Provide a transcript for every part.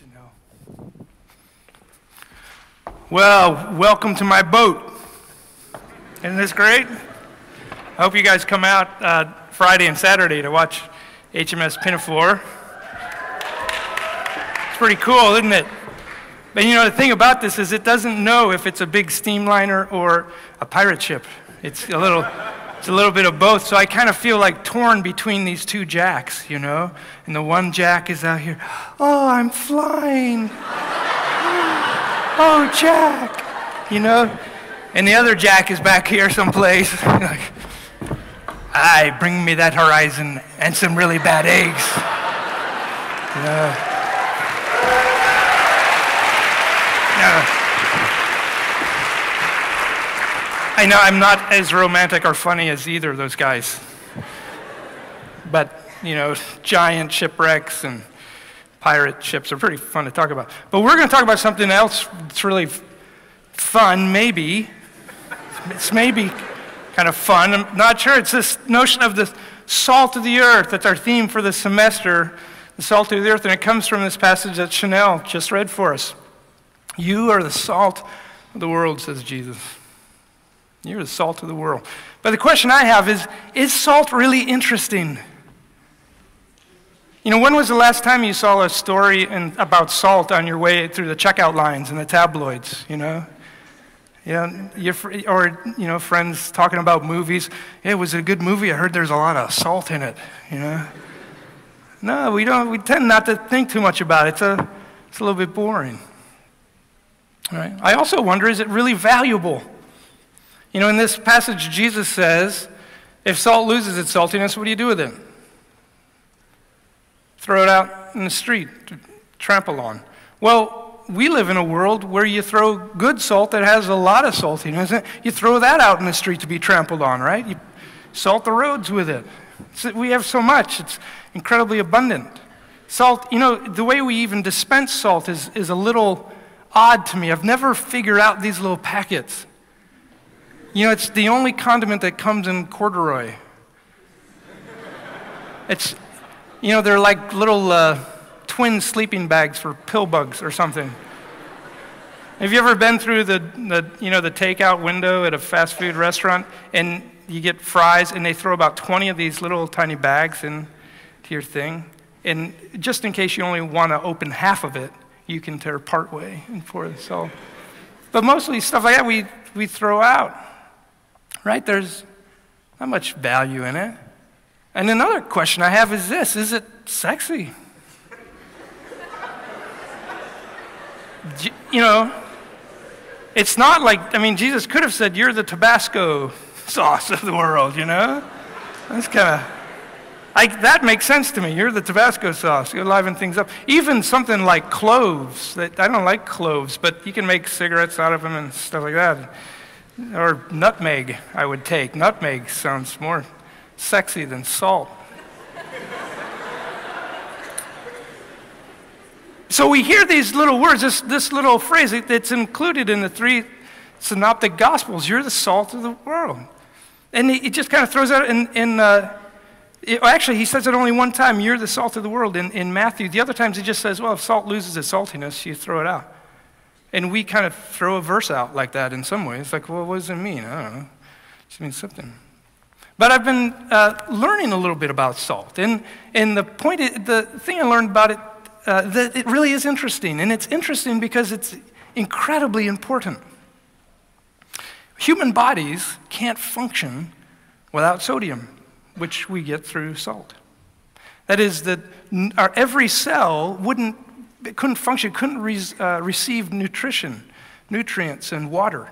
Chanel. Well, welcome to my boat. Isn't this great? I hope you guys come out Friday and Saturday to watch HMS Pinafore. It's pretty cool, isn't it? But you know, the thing about this is it doesn't know if it's a big steamliner or a pirate ship. It's a little bit of both. So I kind of feel like torn between these two jacks, you know? And the one jack is out here, oh, I'm flying. Oh, Jack, you know? And the other Jack is back here someplace. Like, aye, bring me that horizon and some really bad eggs. You know? I know I'm not as romantic or funny as either of those guys. But, you know, giant shipwrecks and pirate ships are pretty fun to talk about. But we're going to talk about something else that's really fun, maybe. It's maybe kind of fun. I'm not sure. It's this notion of the salt of the earth. That's our theme for the semester, the salt of the earth. And it comes from this passage that Chanel just read for us. You are the salt of the world, says Jesus. You're the salt of the world. But the question I have is salt really interesting? You know, when was the last time you saw a story about salt on your way through the checkout lines in the tabloids, you know? Or friends talking about movies. Hey, it was a good movie. I heard there's a lot of salt in it, you know? No, we don't. We tend not to think too much about it. It's a little bit boring. All right. I also wonder, is it really valuable? You know, in this passage, Jesus says, if salt loses its saltiness, what do you do with it? Throw it out in the street to trample on. Well, we live in a world where you throw good salt that has a lot of saltiness. You throw that out in the street to be trampled on, right? You salt the roads with it. We have so much. It's incredibly abundant. Salt, you know, the way we even dispense salt is a little odd to me. I've never figured out these little packets. You know, it's the only condiment that comes in corduroy. It's, you know, they're like little twin sleeping bags for pill bugs or something. Have you ever been through the takeout window at a fast food restaurant and you get fries and they throw about 20 of these little tiny bags into your thing? And just in case you only want to open half of it, you can tear part way and pour the salt. But mostly stuff like that we throw out. Right? There's not much value in it. And another question I have is this: is it sexy? You know, it's not like, I mean, Jesus could have said, you're the Tabasco sauce of the world, you know? That's kind of, that makes sense to me. You're the Tabasco sauce. You liven things up. Even something like cloves. I don't like cloves, but you can make cigarettes out of them and stuff like that. Or nutmeg, I would take. Nutmeg sounds more sexy than salt. So we hear these little words, this little phrase that's included in the 3 synoptic gospels. You're the salt of the world. And it just kind of throws out actually, he says it only one time, you're the salt of the world in Matthew. The other times he just says, well, if salt loses its saltiness, you throw it out. And we kind of throw a verse out like that in some ways. Like, well, what does it mean? I don't know. It just means something. But I've been learning a little bit about salt. And the thing I learned about it, that it really is interesting. And it's interesting because it's incredibly important. Human bodies can't function without sodium, which we get through salt. That is, that every cell couldn't function, couldn't receive nutrients and water.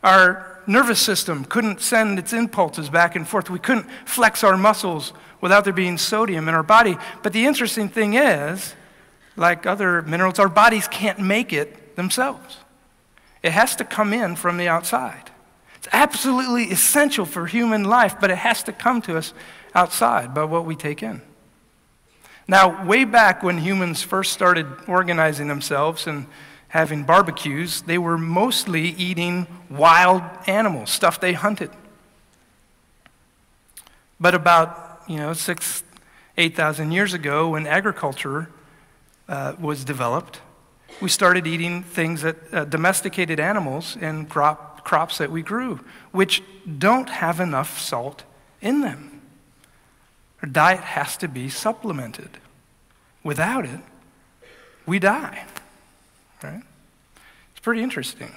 Our nervous system couldn't send its impulses back and forth. We couldn't flex our muscles without there being sodium in our body. But the interesting thing is, like other minerals, our bodies can't make it themselves. It has to come in from the outside. It's absolutely essential for human life, but it has to come to us outside by what we take in. Now, way back when humans first started organizing themselves and having barbecues, they were mostly eating wild animals, stuff they hunted. But about 8,000 years ago, when agriculture was developed, we started eating things that domesticated animals and crops that we grew, which don't have enough salt in them. Our diet has to be supplemented. Without it, we die. Right? It's pretty interesting.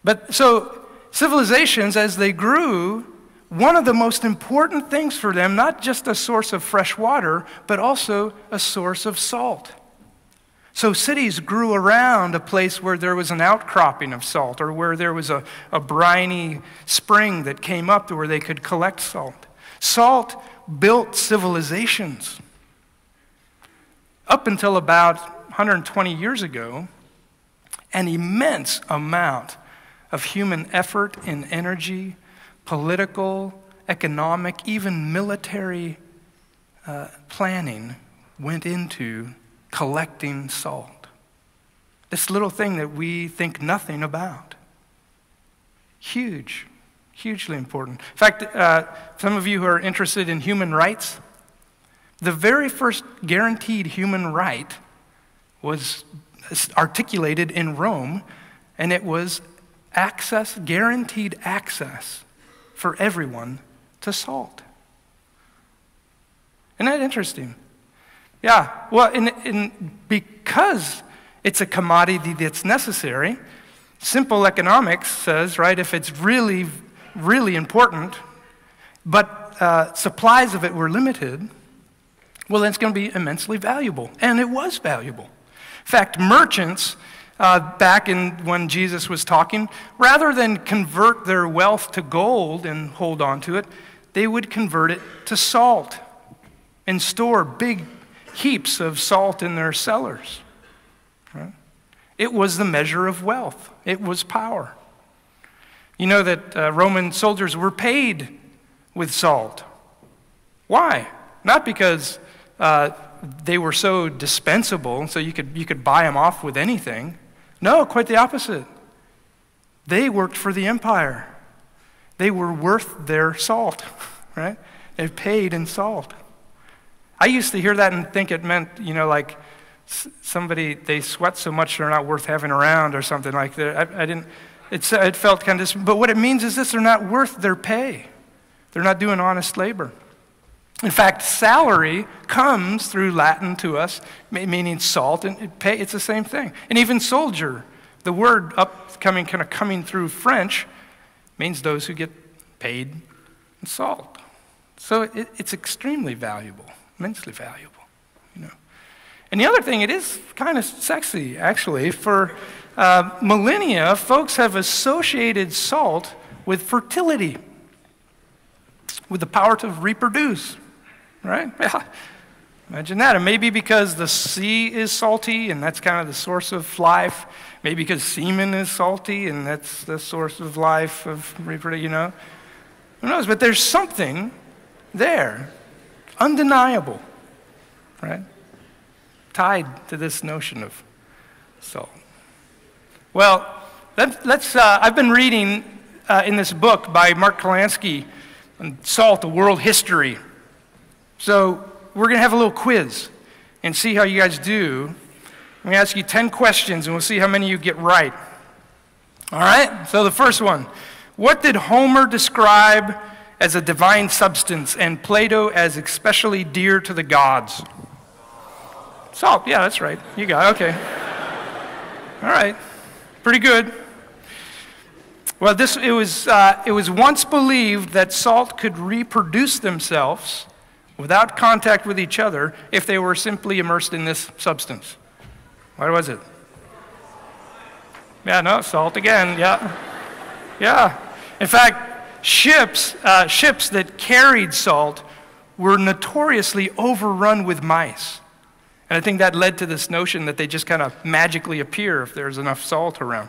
But so civilizations, as they grew, one of the most important things for them, not just a source of fresh water, but also a source of salt. So cities grew around a place where there was an outcropping of salt, or where there was a briny spring that came up to where they could collect salt. Salt built civilizations. Up until about 120 years ago, an immense amount of human effort and energy, political, economic, even military planning went into collecting salt. This little thing that we think nothing about. Huge, hugely important. In fact, some of you who are interested in human rights, the very first guaranteed human right was articulated in Rome, and it was access, guaranteed access for everyone to salt. Isn't that interesting? Yeah, well, because it's a commodity that's necessary, simple economics says, right, if it's really, really important, but supplies of it were limited, well, then it's going to be immensely valuable. And it was valuable. In fact, merchants, back when Jesus was talking, rather than convert their wealth to gold and hold on to it, they would convert it to salt and store big heaps of salt in their cellars. Right? It was the measure of wealth. It was power. You know that Roman soldiers were paid with salt. Why? Not because they were so dispensable, so you could buy them off with anything. No, quite the opposite. They worked for the empire. They were worth their salt, right? They paid in salt. I used to hear that and think it meant, like somebody, they sweat so much they're not worth having around or something like that. It felt kind of, but what it means is this: they're not worth their pay. They're not doing honest labor. In fact, salary comes through Latin to us, meaning salt, and pay, it's the same thing. And even soldier, the word kind of coming through French, means those who get paid in salt. So it's extremely valuable, immensely valuable. And the other thing, it is kind of sexy, actually. For millennia, folks have associated salt with fertility, with the power to reproduce. Right? Yeah. Imagine that. And maybe because the sea is salty and that's kind of the source of life. Maybe because semen is salty and that's the source of life, of reproduction, Who knows? But there's something there, undeniable, right? Tied to this notion of salt. Well, I've been reading in this book by Mark Kalansky on salt, the world history. So we're going to have a little quiz and see how you guys do. I'm going to ask you 10 questions, and we'll see how many you get right. All right? So the first one. What did Homer describe as a divine substance and Plato as especially dear to the gods? Salt. Yeah, that's right. You got it. Okay. All right. Pretty good. Well, it was once believed that salt could reproduce themselves without contact with each other if they were simply immersed in this substance. What was it? Yeah, no, salt again, yeah. Yeah. In fact, ships that carried salt were notoriously overrun with mice. And I think that led to this notion that they just kind of magically appear if there's enough salt around.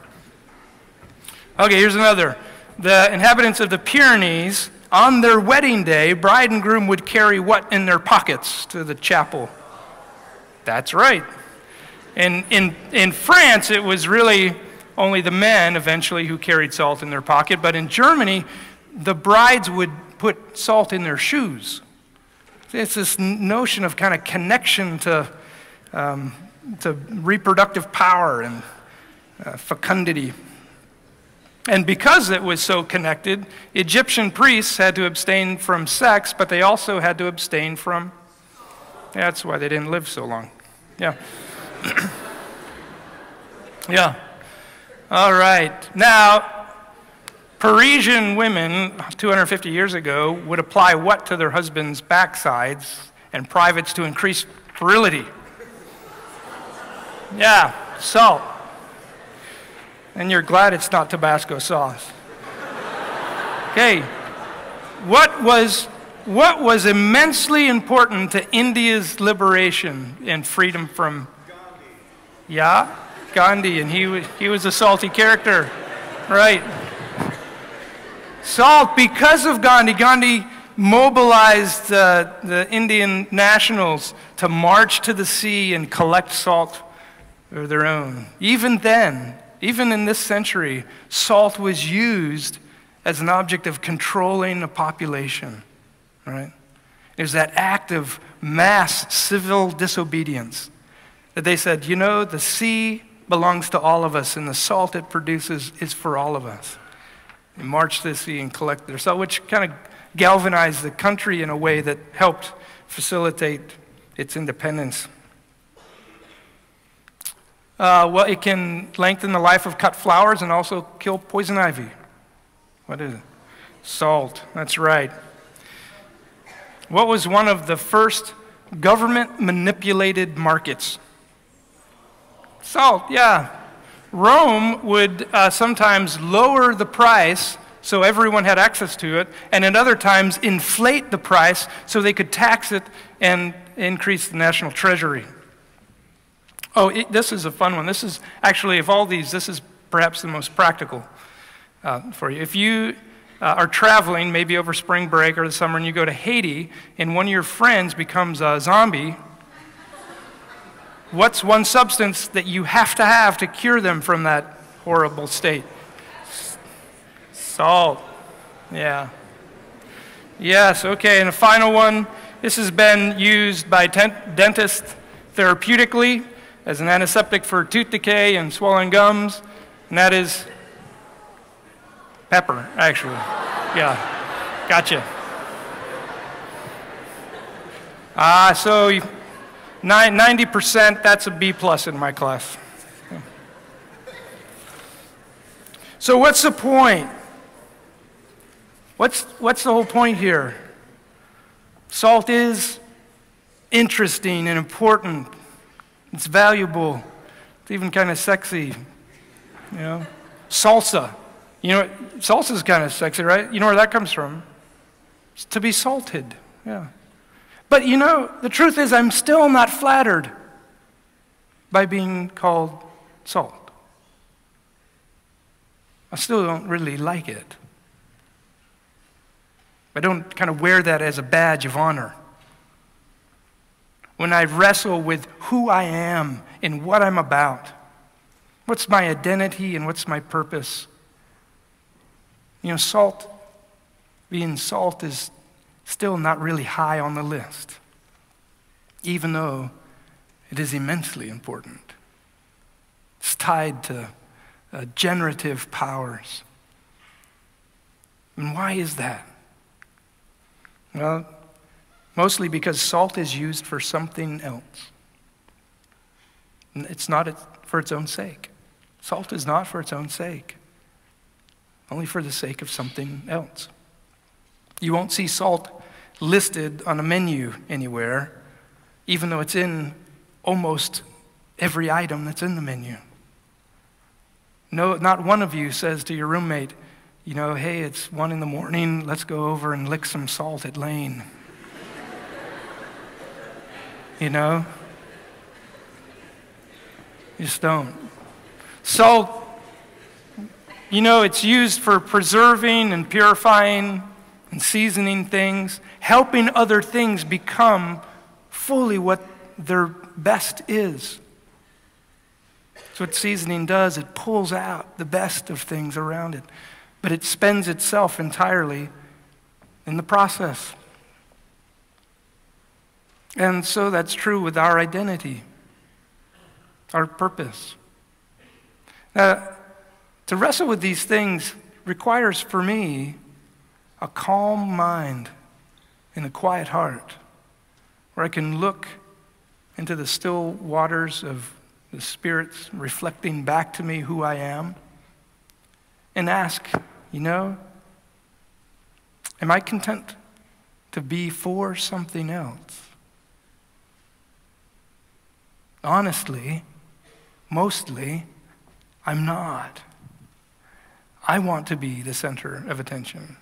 Okay, here's another. The inhabitants of the Pyrenees, on their wedding day, bride and groom would carry what in their pockets to the chapel? That's right. In France, it was really only the men eventually who carried salt in their pocket, but in Germany, the brides would put salt in their shoes. It's this notion of kind of connection to to reproductive power and fecundity. And because it was so connected, Egyptian priests had to abstain from sex, but they also had to abstain from, that's why they didn't live so long. Yeah. Yeah. All right. Now, Parisian women 250 years ago would apply what to their husbands' backsides and privates to increase virility? Yeah, salt. And you're glad it's not Tabasco sauce. Okay, what was immensely important to India's liberation and freedom from? Gandhi. Yeah, Gandhi, and he was a salty character, right? Salt, because of Gandhi. Gandhi mobilized the Indian nationals to march to the sea and collect salt of their own. Even then, even in this century, salt was used as an object of controlling a population, right? It was that act of mass civil disobedience that they said, you know, the sea belongs to all of us and the salt it produces is for all of us. They marched to the sea and collected their salt, which kind of galvanized the country in a way that helped facilitate its independence. Well, it can lengthen the life of cut flowers and also kill poison ivy. What is it? Salt, that's right. What was one of the first government-manipulated markets? Salt, yeah. Rome would sometimes lower the price so everyone had access to it, and at other times inflate the price so they could tax it and increase the national treasury. Oh, this is a fun one. This is actually, of all these, this is perhaps the most practical for you. If you are traveling, maybe over spring break or the summer, and you go to Haiti, and one of your friends becomes a zombie, what's one substance that you have to cure them from that horrible state? Salt. Yeah. Yes, okay, and a final one. This has been used by dentists therapeutically as an antiseptic for tooth decay and swollen gums, and that is pepper, actually. Yeah, gotcha. So 90%, that's a B+ in my class. So what's the point? What's the whole point here? Salt is interesting and important. It's valuable. It's even kind of sexy. You know, salsa. You know, salsa is kind of sexy, right? You know where that comes from? It's to be salted. Yeah. But you know, the truth is, I'm still not flattered by being called salt. I still don't really like it. I don't kind of wear that as a badge of honor. When I wrestle with who I am and what I'm about, what's my identity and what's my purpose? You know, salt, being salt is still not really high on the list, even though it is immensely important. It's tied to generative powers. And why is that? Well, mostly because salt is used for something else. It's not for its own sake. Salt is not for its own sake, only for the sake of something else. You won't see salt listed on a menu anywhere, even though it's in almost every item that's in the menu. No, not one of you says to your roommate, you know, hey, it's 1 a.m, let's go over and lick some salt at Lane. You know? You just don't. Salt, you know, it's used for preserving and purifying and seasoning things, helping other things become fully what their best is. That's what seasoning does. It pulls out the best of things around it, but it spends itself entirely in the process. And so that's true with our identity. our purpose. Now, to wrestle with these things requires for me a calm mind and a quiet heart where I can look into the still waters of the Spirit's reflecting back to me who I am and ask, am I content to be for something else? Honestly, mostly, I'm not. I want to be the center of attention.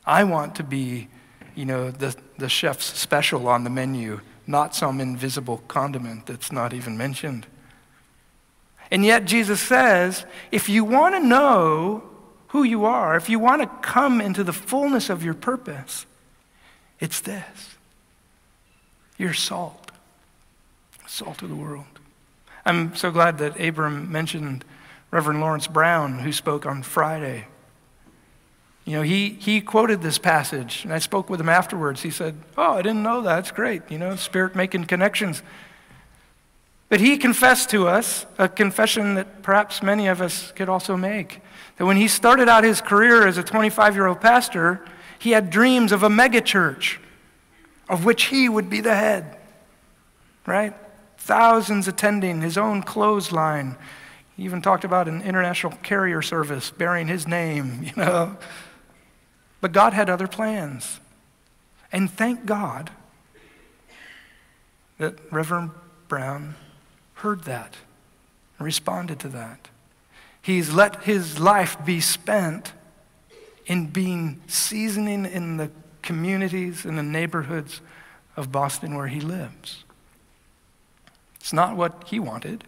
I want to be, the chef's special on the menu, not some invisible condiment that's not even mentioned. And yet Jesus says, if you want to know who you are, if you want to come into the fullness of your purpose, it's this. You're salt of the world. I'm so glad that Abram mentioned Reverend Lawrence Brown, who spoke on Friday. He quoted this passage, and I spoke with him afterwards. He said, I didn't know that. It's great, Spirit making connections. But he confessed to us a confession that perhaps many of us could also make, that when he started out his career as a 25-year-old pastor, he had dreams of a megachurch of which he would be the head, right? Thousands attending, his own clothesline. He even talked about an international carrier service bearing his name, But God had other plans. And thank God that Reverend Brown heard that and responded to that. He's let his life be spent in being seasoning in the communities and the neighborhoods of Boston where he lives. It's not what he wanted.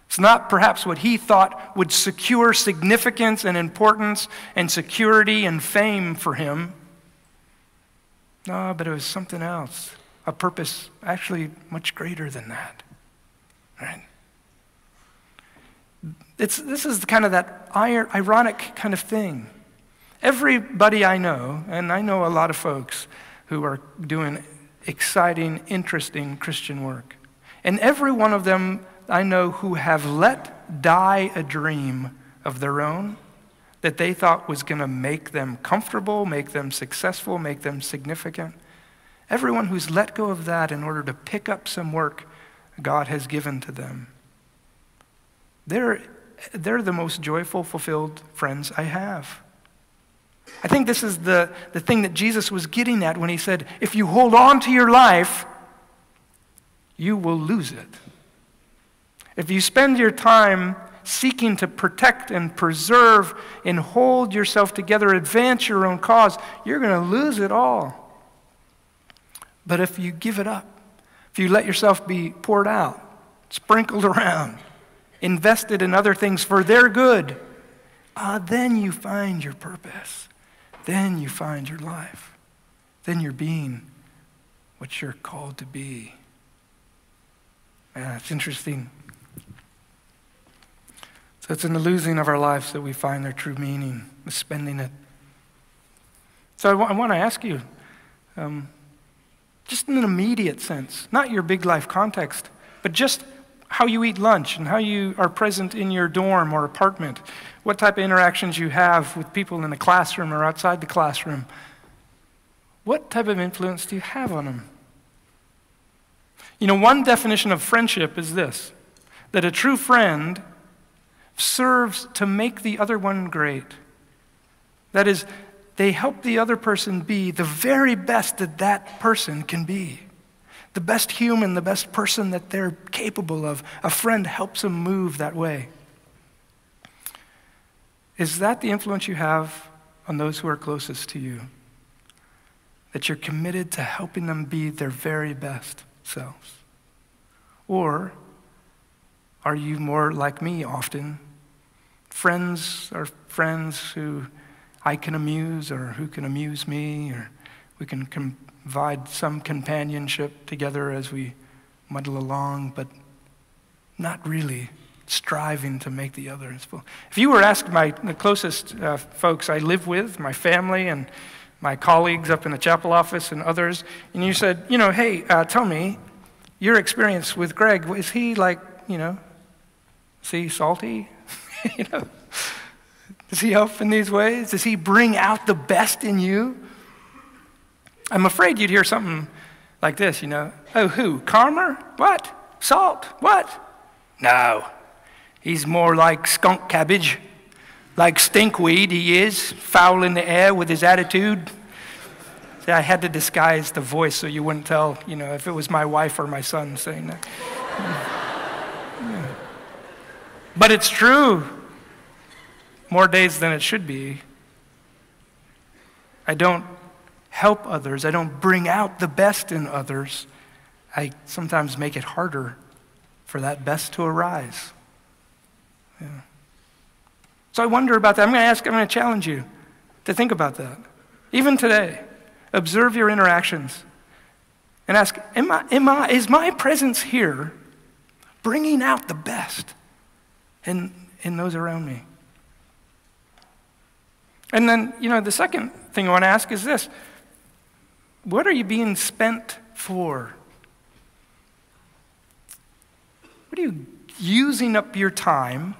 It's not perhaps what he thought would secure significance and importance and security and fame for him. No, but it was something else, a purpose actually much greater than that. Right? This is kind of that ironic kind of thing. Everybody I know, and I know a lot of folks who are doing exciting, interesting Christian work, and every one of them I know who have let die a dream of their own that they thought was going to make them comfortable, make them successful, make them significant. Everyone who's let go of that in order to pick up some work God has given to them. They're the most joyful, fulfilled friends I have. I think this is the thing that Jesus was getting at when he said, if you hold on to your life, you will lose it. If you spend your time seeking to protect and preserve and hold yourself together, advance your own cause, you're going to lose it all. But if you give it up, if you let yourself be poured out, sprinkled around, invested in other things for their good, then you find your purpose. Then you find your life. Then you're being what you're called to be. It's interesting. So it's in the losing of our lives that we find their true meaning, the spending it. So I want to ask you, just in an immediate sense, not your big life context, but just how you eat lunch and how you are present in your dorm or apartment, what type of interactions you have with people in the classroom or outside the classroom. What type of influence do you have on them? One definition of friendship is this, that a true friend serves to make the other one great. That is, they help the other person be the very best that that person can be. The best human, the best person that they're capable of. A friend helps them move that way. Is that the influence you have on those who are closest to you? That you're committed to helping them be their very best selves? Or are you more like me often? Friends are friends who I can amuse or who can amuse me, or we can provide some companionship together as we muddle along, but not really striving to make the others full. If you were asked the closest folks I live with, my family and my colleagues up in the chapel office and others, and you said, hey, tell me, your experience with Greg, is he like, is he salty? Does he help in these ways? Does he bring out the best in you? I'm afraid you'd hear something like this, Oh, who? Carmer? What? Salt? What? No. He's more like skunk cabbage, like stinkweed he is, foul in the air with his attitude. See, I had to disguise the voice so you wouldn't tell, if it was my wife or my son saying that. Yeah. But it's true. More days than it should be. I don't help others. I don't bring out the best in others. I sometimes make it harder for that best to arise. Yeah. So I wonder about that. I'm going to challenge you to think about that. Even today, observe your interactions and ask, is my presence here bringing out the best in those around me? And then, the second thing I want to ask is this. What are you being spent for? What are you using up your time?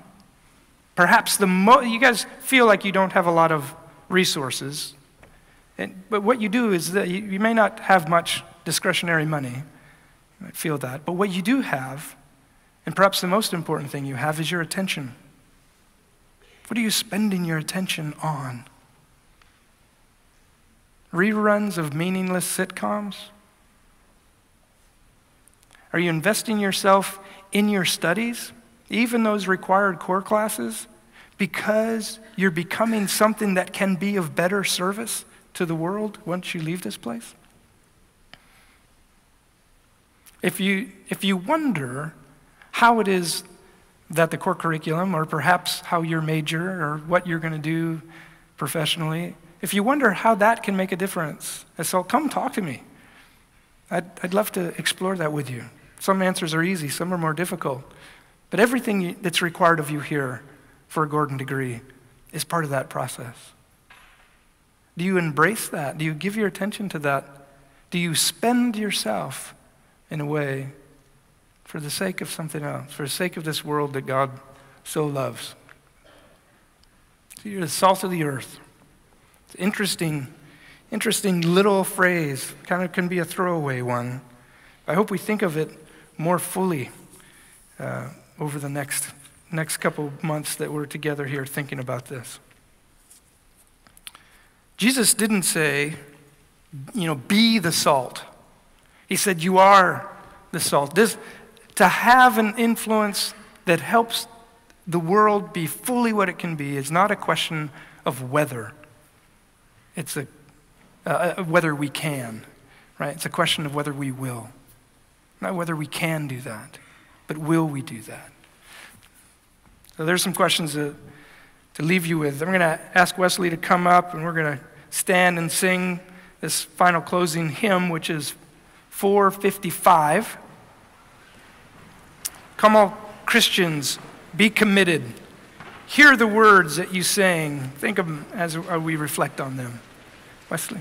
Perhaps you guys feel like you don't have a lot of resources. But what you do is that you may not have much discretionary money. You might feel that. But what you do have, and perhaps the most important thing you have, is your attention. What are you spending your attention on? Reruns of meaningless sitcoms? Are you investing yourself in your studies, even those required core classes, because you're becoming something that can be of better service to the world once you leave this place? If you wonder how it is that the core curriculum, or perhaps how your major, or what you're going to do professionally, if you wonder how that can make a difference, so come talk to me. I'd love to explore that with you. Some answers are easy, some are more difficult. But everything that's required of you here for a Gordon degree is part of that process. Do you embrace that? Do you give your attention to that? Do you spend yourself in a way for the sake of something else, for the sake of this world that God so loves? So you're the salt of the earth. It's an interesting little phrase, kind of can be a throwaway one. I hope we think of it more fully over the next couple months that we're together here thinking about this. Jesus didn't say, be the salt. He said, you are the salt. To have an influence that helps the world be fully what it can be is not a question of whether. It's whether we can, right? It's a question of whether we will. Not whether we can do that, but will we do that? So there's some questions to leave you with. I'm going to ask Wesley to come up, and we're going to stand and sing this final closing hymn, which is 455. Come, all Christians, be committed. Hear the words that you sang. Think of them as we reflect on them. Wesley.